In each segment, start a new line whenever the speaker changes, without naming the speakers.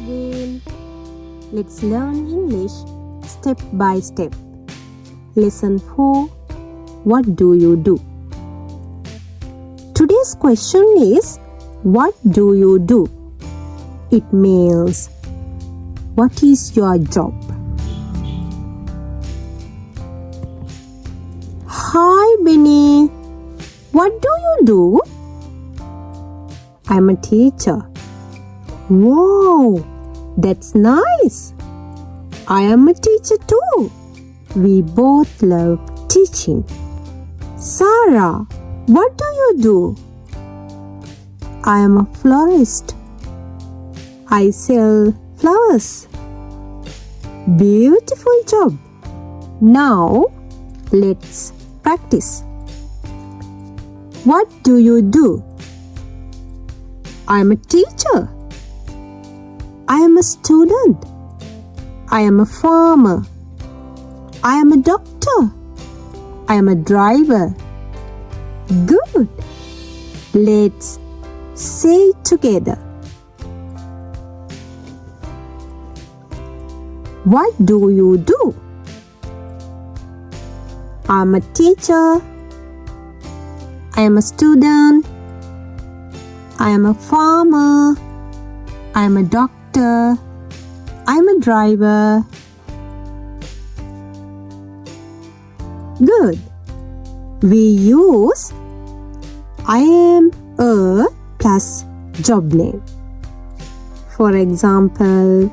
again. Let's learn English step by step. Lesson 4. What do you do? Today's question is, what do you do? It means, what is your job? Hi Benny, what do you do? I'm a teacher. Wow, that's nice. I am a teacher too. We both love teaching. Sarah, what do you do? I am a florist. I sell flowers. Beautiful job. Now, let's practice. What do you do? I am a teacher. I am a student. I am a farmer. I am a doctor. I am a driver. Good. Let's say it together. What do you do? I am a teacher. I am a student. I am a farmer. I am a doctor. I am a driver. Good. We use I am a plus job name. For example,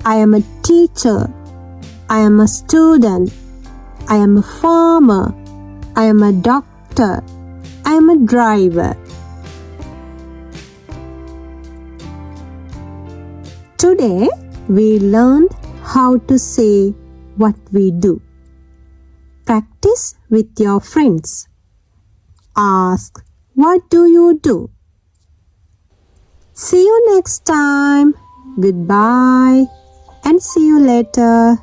I am a teacher. I am a student. I am a farmer. I am a doctor. I am a driver. Today, we learned how to say what we do. Practice with your friends. Ask, what do you do? See you next time. Goodbye and see you later.